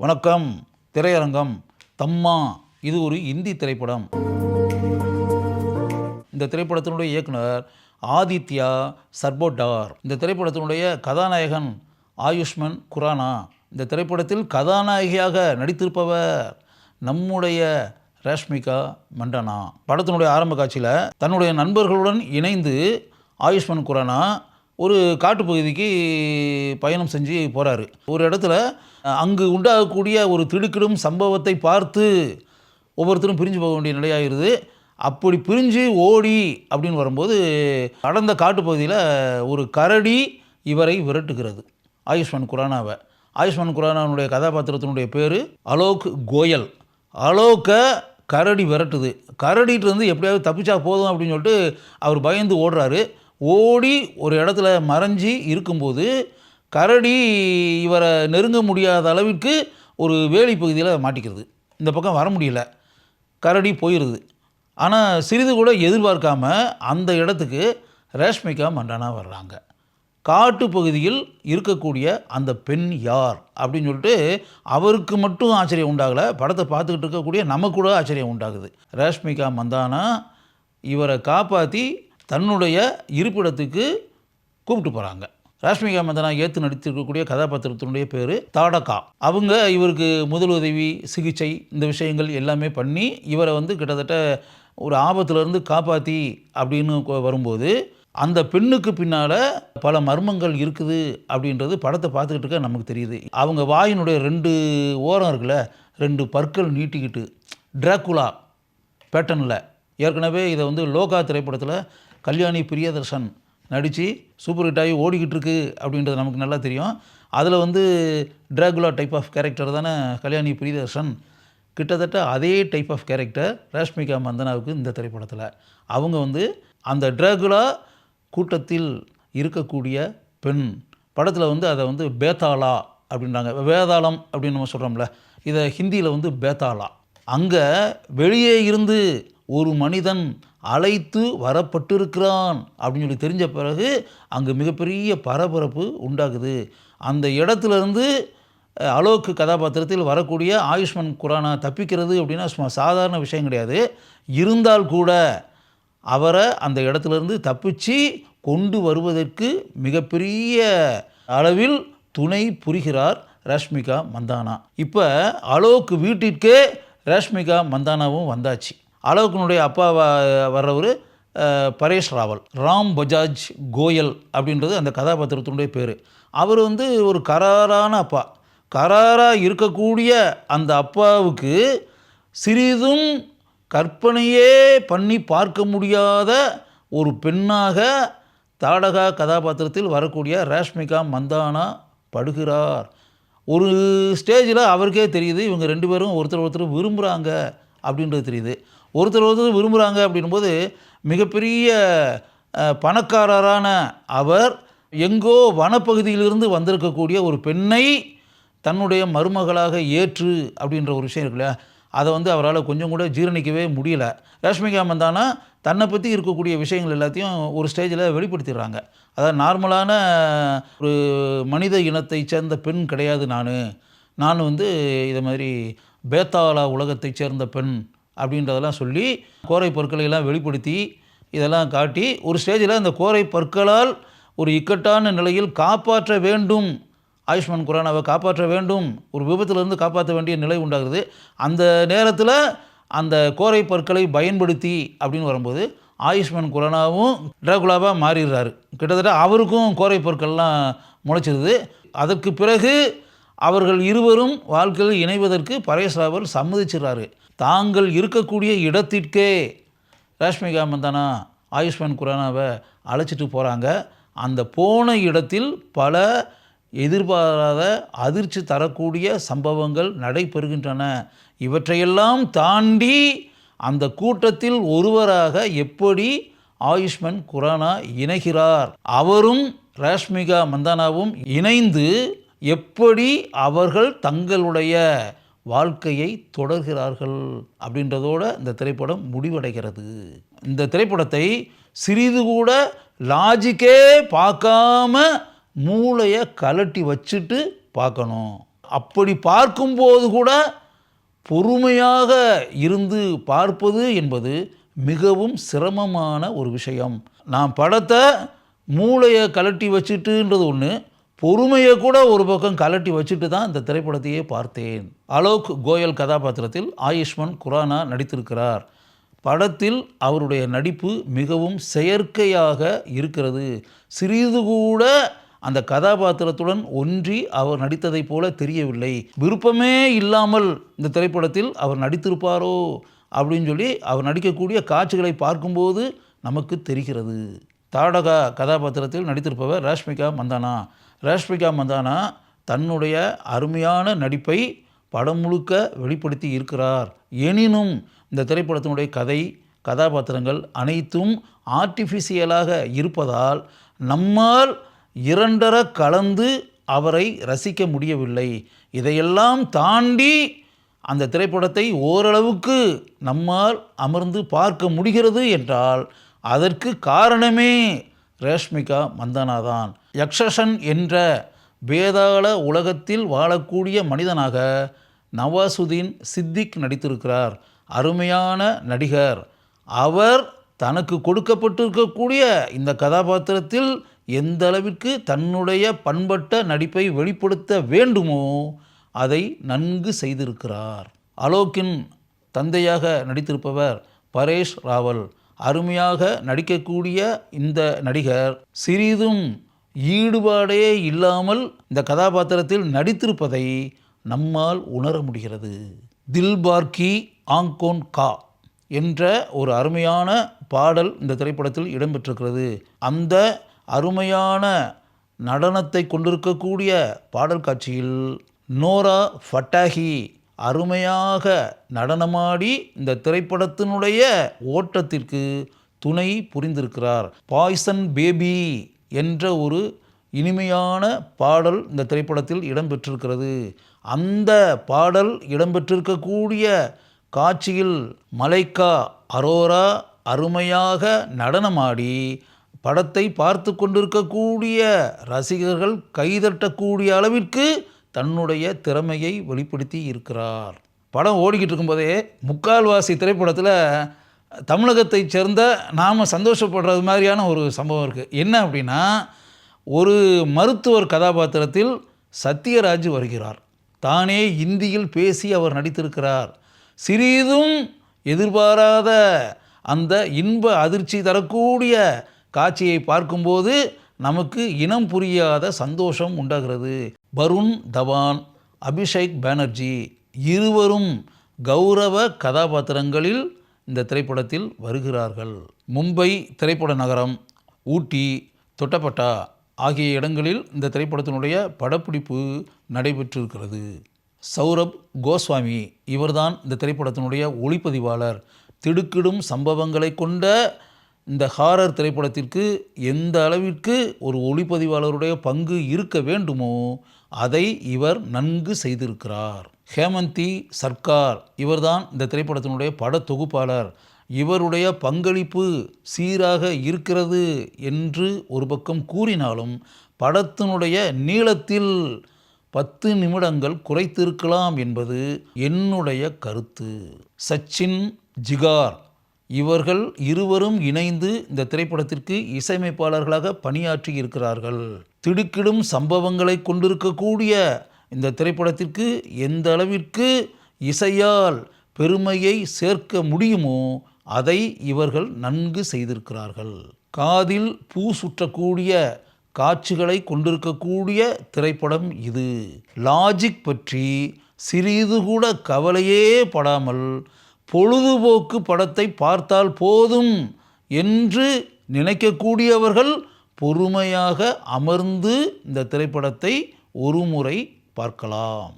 வணக்கம். திரையரங்கம் தம்மா இது ஒரு இந்தி திரைப்படம். இந்த திரைப்படத்தினுடைய இயக்குனர் ஆதித்யா சர்போட்டார். இந்த திரைப்படத்தினுடைய கதாநாயகன் ஆயுஷ்மன் குரானா. இந்த திரைப்படத்தில் கதாநாயகியாக நடித்திருப்பவர் நம்முடைய ரஷ்மிகா மந்தனா. படத்தினுடைய ஆரம்ப காட்சியில் தன்னுடைய நண்பர்களுடன் இணைந்து ஆயுஷ்மன் குரானா ஒரு காட்டுப்பகுதிக்கு பயணம் செஞ்சு போகிறாரு. ஒரு இடத்துல அங்கு உண்டாகக்கூடிய ஒரு திடுக்கிடும் சம்பவத்தை பார்த்து ஒவ்வொருத்தரும் பிரிஞ்சு போக வேண்டிய நிலையாகிருது. அப்படி பிரிஞ்சு ஓடி அப்படின்னு வரும்போது அடர்ந்த காட்டுப்பகுதியில் ஒரு கரடி இவரை விரட்டுகிறது, ஆயுஷ்மன் குரானாவை. ஆயுஷ்மன் குரானாவுடைய கதாபாத்திரத்தினுடைய பேர் அலோக் கோயல். அலோக்கை கரடி விரட்டுது. கரடிகிட்டேருந்து எப்படியாவது தப்பிச்சா போதும் அப்படின்னு சொல்லிட்டு அவர் பயந்து ஓடுறாரு. ஓடி ஒரு இடத்துல மறைஞ்சி இருக்கும்போது கரடி இவரை நெருங்க முடியாத அளவிற்கு ஒரு வேலி பகுதியில் மாட்டிக்கிறது. இந்த பக்கம் வர முடியல, கரடி போயிடுது. ஆனால் சிறிது கூட எதிர்பார்க்காம அந்த இடத்துக்கு ரஷ்மிகா மந்தனா வர்றாங்க. காட்டு பகுதியில் இருக்கக்கூடிய அந்த பெண் யார் அப்படின்னு சொல்லிட்டு அவருக்கு மட்டும் ஆச்சரியம் உண்டாகலை, படத்தை பார்த்துக்கிட்டு இருக்கக்கூடிய நமக்கு கூட ஆச்சரியம் உண்டாகுது. ரஷ்மிகா மந்தனா இவரை காப்பாற்றி தன்னுடைய இருப்பிடத்துக்கு கூப்பிட்டு போகிறாங்க. ரஷ்மிகா மந்தனா ஏற்று நடித்திருக்கக்கூடிய கதாபாத்திரத்தினுடைய பேர் தாடகா. அவங்க இவருக்கு முதலுதவி, சிகிச்சை, இந்த விஷயங்கள் எல்லாமே பண்ணி இவரை கிட்டத்தட்ட ஒரு ஆபத்துலேருந்து காப்பாற்றி அப்படின்னு வரும்போது அந்த பெண்ணுக்கு பின்னால் பல மர்மங்கள் இருக்குது அப்படின்றது படத்தை பார்த்துக்கிட்டு இருக்க நமக்கு தெரியுது. அவங்க வாயினுடைய 2 ஓரம் இருக்குல்ல, 2 பற்கள் நீட்டிக்கிட்டு டிராகுலா பேட்டர்னில். ஏற்கனவே இதை லோகா திரைப்படத்தில் கல்யாணி பிரியதர்ஷன் நடித்து சூப்பர் ஹிட் ஆகி ஓடிக்கிட்டு இருக்கு அப்படின்றது நமக்கு நல்லா தெரியும். அதில் டிராகுலா டைப் ஆஃப் கேரக்டர் தானே கல்யாணி பிரியதர்ஷன். கிட்டத்தட்ட அதே டைப் ஆஃப் கேரக்டர் ரஷ்மிகா மந்தனாவுக்கு இந்த திரைப்படத்தில். அவங்க அந்த டிராகுலா கூட்டத்தில் இருக்கக்கூடிய பெண். படத்தில் அதை பேத்தாளா அப்படின்றாங்க. வேதாளம் அப்படின்னு நம்ம சொல்கிறோம்ல, இதை ஹிந்தியில் பேத்தாளா. அங்கே வெளியே இருந்து ஒரு மனிதன் அழைத்து வரப்பட்டிருக்கிறான் அப்படின்னு சொல்லி தெரிஞ்ச பிறகு அங்கே மிகப்பெரிய பரபரப்பு உண்டாகுது. அந்த இடத்துலேருந்து அலோக் கதாபாத்திரத்தில் வரக்கூடிய ஆயுஷ்மன் குரானா தப்பிக்கிறது அப்படின்னா சும்மா சாதாரண விஷயம் கிடையாது. இருந்தால் கூட அவரை அந்த இடத்துலேருந்து தப்பிச்சு கொண்டு வருவதற்கு மிகப்பெரிய அளவில் துணை புரிகிறார் ரஷ்மிகா மந்தனா. இப்போ அலோக் வீட்டிற்கே ரஷ்மிகா மந்தனாவும் வந்தாச்சு. அலோக்கினுடைய அப்பா வர்றவர் பரேஷ் ராவல். ராம் பஜாஜ் கோயல் அப்படின்றது அந்த கதாபாத்திரத்தினுடைய பேர். அவர் ஒரு கராரான அப்பா. கராராக இருக்கக்கூடிய அந்த அப்பாவுக்கு சிறிதும் கற்பனையே பண்ணி பார்க்க முடியாத ஒரு பெண்ணாக தாடகா கதாபாத்திரத்தில் வரக்கூடிய ரஷ்மிகா மந்தனா படுகிறார். ஒரு ஸ்டேஜில் அவருக்கே தெரியுது இவங்க 2 பேரும் ஒருத்தர் விரும்புகிறாங்க அப்படின்றது தெரியுது. ஒருத்தர் விரும்புகிறாங்க அப்படின்போது மிகப்பெரிய பணக்காரரான அவர் எங்கோ வனப்பகுதியிலிருந்து வந்திருக்கக்கூடிய ஒரு பெண்ணை தன்னுடைய மருமகளாக ஏற்று அப்படின்ற ஒரு விஷயம் இருக்குல்ல, அதை அவரால் கொஞ்சம் கூட ஜீரணிக்கவே முடியல. ரஷ்மிகா மந்தனா தன்னை பற்றி இருக்கக்கூடிய விஷயங்கள் எல்லாத்தையும் ஒரு ஸ்டேஜில் வெளிப்படுத்திடுறாங்க. அதாவது நார்மலான ஒரு மனித இனத்தை சேர்ந்த பெண் கிடையாது நான் இதை மாதிரி பேத்தாளா உலகத்தை சேர்ந்த பெண் அப்படின்றதெல்லாம் சொல்லி கோரை பற்களை எல்லாம் வெளிப்படுத்தி இதெல்லாம் காட்டி ஒரு ஸ்டேஜில் அந்த கோரை பற்களால் ஒரு இக்கட்டான நிலையில் காப்பாற்ற வேண்டும், ஆயுஷ்மன் குரானாவை காப்பாற்ற வேண்டும், ஒரு விபத்திலிருந்து காப்பாற்ற வேண்டிய நிலை உண்டாகுது. அந்த நேரத்தில் அந்த கோரை பற்களை பயன்படுத்தி அப்படின்னு வரும்போது ஆயுஷ்மன் குரானாவும் டிராகுலாவாக மாறிடுறாரு. கிட்டத்தட்ட அவருக்கும் கோரை பற்கள்லாம் முளைச்சிருது. அதற்கு பிறகு அவர்கள் இருவரும் வாழ்க்கையில் இணைவதற்கு பரேஷ் ராவல் சம்மதிச்சிடுறாரு. தாங்கள் இருக்கக்கூடிய இடத்திற்கே ரஷ்மிகா மந்தனா ஆயுஷ்மன் குரானாவை அழைச்சிட்டு போகிறாங்க. அந்த போன இடத்தில் பல எதிர்பாராத அதிர்ச்சி தரக்கூடிய சம்பவங்கள் நடைபெறுகின்றன. இவற்றையெல்லாம் தாண்டி அந்த கூட்டத்தில் ஒருவராக எப்படி ஆயுஷ்மன் குரானா இணைகிறார், அவரும் ரஷ்மிகா மந்தனாவும் இணைந்து எப்படி அவர்கள் தங்களுடைய வாழ்க்கையை தொடர்கிறார்கள் அப்படின்றதோட இந்த திரைப்படம் முடிவடைகிறது. இந்த திரைப்படத்தை சிறிது கூட லாஜிக்கே பார்க்காம மூளையை கலட்டி வச்சுட்டு பார்க்கணும். அப்படி பார்க்கும்போது கூட பொறுமையாக இருந்து பார்ப்பது என்பது மிகவும் சிரமமான ஒரு விஷயம். நான் படத்தை மூளையை கலட்டி வச்சுட்டுன்றது ஒன்று, பொறுமையை கூட ஒரு பக்கம் கலட்டி வச்சுட்டு தான் இந்த திரைப்படத்தையே பார்த்தேன். அலோக் கோயல் கதாபாத்திரத்தில் ஆயுஷ்மன் குரானா நடித்திருக்கிறார். படத்தில் அவருடைய நடிப்பு மிகவும் செயற்கையாக இருக்கிறது. சிறிது கூட அந்த கதாபாத்திரத்துடன் ஒன்றி அவர் நடித்ததைப் போல தெரியவில்லை. விருப்பமே இல்லாமல் இந்த திரைப்படத்தில் அவர் நடித்திருப்பாரோ அப்படின்னு சொல்லி அவர் நடிக்கக்கூடிய காட்சிகளை பார்க்கும்போது நமக்கு தெரிகிறது. தாடகா கதாபாத்திரத்தில் நடித்திருப்பவர் ரஷ்மிகா மந்தானா. ரஷ்மிகா மந்தானா தன்னுடைய அருமையான நடிப்பை படம் முழுக்க வெளிப்படுத்தி இருக்கிறார். எனினும் இந்த திரைப்படத்தினுடைய கதை, கதாபாத்திரங்கள் அனைத்தும் ஆர்டிஃபிஷியலாக இருப்பதால் நம்மால் இரண்டர கலந்து அவரை ரசிக்க முடியவில்லை. இதையெல்லாம் தாண்டி அந்த திரைப்படத்தை ஓரளவுக்கு நம்மால் அமர்ந்து பார்க்க முடிகிறது என்றால் அதற்கு காரணமே ரஷ்மிகா மந்தானா தான். யக்ஷசன் என்ற வேதாள உலகத்தில் வாழக்கூடிய மனிதனாக நவாசுதீன் சித்திக் நடித்திருக்கிறார். அருமையான நடிகர். அவர் தனக்கு கொடுக்கப்பட்டிருக்கக்கூடிய இந்த கதாபாத்திரத்தில் எந்த அளவிற்கு தன்னுடைய பண்பட்ட நடிப்பை வெளிப்படுத்த வேண்டுமோ அதை நன்கு செய்திருக்கிறார். அலோக்கின் தந்தையாக நடித்திருப்பவர் பரேஷ் ராவல். அருமையாக நடிக்கக்கூடிய இந்த நடிகர் சிறிதும் ஈடுபாடே இல்லாமல் இந்த கதாபாத்திரத்தில் நடித்திருப்பதை நம்மால் உணர முடிகிறது. தில் பார்க்கி ஆங்கோன் கா என்ற ஒரு அருமையான பாடல் இந்த திரைப்படத்தில் இடம்பெற்றிருக்கிறது. அந்த அருமையான நடனத்தை கொண்டிருக்கக்கூடிய பாடல் காட்சியில் நோரா ஃபட்டாஹி அருமையாக நடனமாடி இந்த திரைப்படத்தினுடைய ஓட்டத்திற்கு துணை புரிந்திருக்கிறார். பாய்சன் பேபி என்ற ஒரு இனிமையான பாடல் இந்த திரைப்படத்தில் இடம்பெற்றிருக்கிறது. அந்த பாடல் இடம்பெற்றிருக்கக்கூடிய காட்சியில் மலைக்கா அரோரா அருமையாக நடனமாடி படத்தை பார்த்து கொண்டிருக்கக்கூடிய ரசிகர்கள் கைதட்டக்கூடிய அளவிற்கு தன்னுடைய திறமையை வெளிப்படுத்தி இருக்கிறார். படம் ஓடிக்கிட்டு இருக்கும்போதே முக்கால்வாசி திரைப்படத்தில் தமிழகத்தை சேர்ந்த நாம் சந்தோஷப்படுறது மாதிரியான ஒரு சம்பவம் இருக்குது. என்ன அப்படின்னா, ஒரு மருத்துவர் கதாபாத்திரத்தில் சத்யராஜ் வருகிறார். தானே இந்தியில் பேசி அவர் நடித்திருக்கிறார். சிறிதும் எதிர்பாராத அந்த இன்ப அதிர்ச்சி தரக்கூடிய காட்சியை பார்க்கும்போது நமக்கு இனம் புரியாத சந்தோஷம் உண்டாகிறது. வருண் தவான், அபிஷேக் பானர்ஜி இருவரும் கௌரவ கதாபாத்திரங்களில் இந்த திரைப்படத்தில் வருகிறார்கள். மும்பை திரைப்பட நகரம், ஊட்டி, தொட்டபெட்டா ஆகிய இடங்களில் இந்த திரைப்படத்தினுடைய படப்பிடிப்பு நடைபெற்றிருக்கிறது. சௌரப் கோஸ்வாமி இவர்தான் இந்த திரைப்படத்தினுடைய ஒளிப்பதிவாளர். திடுக்கிடும் சம்பவங்களை கொண்ட இந்த ஹாரர் திரைப்படத்திற்கு எந்த அளவிற்கு ஒரு ஒளிப்பதிவாளருடைய பங்கு இருக்க வேண்டுமோ அதை இவர் நன்கு செய்திருக்கிறார். ஹேமந்தி சர்க்கார் இவர்தான் இந்த திரைப்படத்தினுடைய பட தொகுப்பாளர். இவருடைய பங்களிப்பு சீராக இருக்கிறது என்று ஒரு பக்கம் கூறினாலும் படத்தினுடைய நீளத்தில் 10 நிமிடங்கள் குறைத்திருக்கலாம் என்பது என்னுடைய கருத்து. சச்சின் ஜிகார் இவர்கள் இருவரும் இணைந்து இந்த திரைப்படத்திற்கு இசையமைப்பாளர்களாக பணியாற்றி இருக்கிறார்கள். திடுக்கிடும் சம்பவங்களை கொண்டிருக்கக்கூடிய இந்த திரைப்படத்திற்கு எந்த அளவிற்கு இசையால் பெருமையை சேர்க்க முடியுமோ அதை இவர்கள் நன்கு செய்திருக்கிறார்கள். காதில் பூ சுற்றக்கூடிய காட்சிகளை கொண்டிருக்கக்கூடிய திரைப்படம் இது. லாஜிக் பற்றி சிறிது கூட கவலையே படாமல் பொழுதுபோக்கு படத்தை பார்த்தால் போதும் என்று நினைக்கக்கூடியவர்கள் பொறுமையாக அமர்ந்து இந்த திரைப்படத்தை ஒரு முறை பார்க்கலாம்.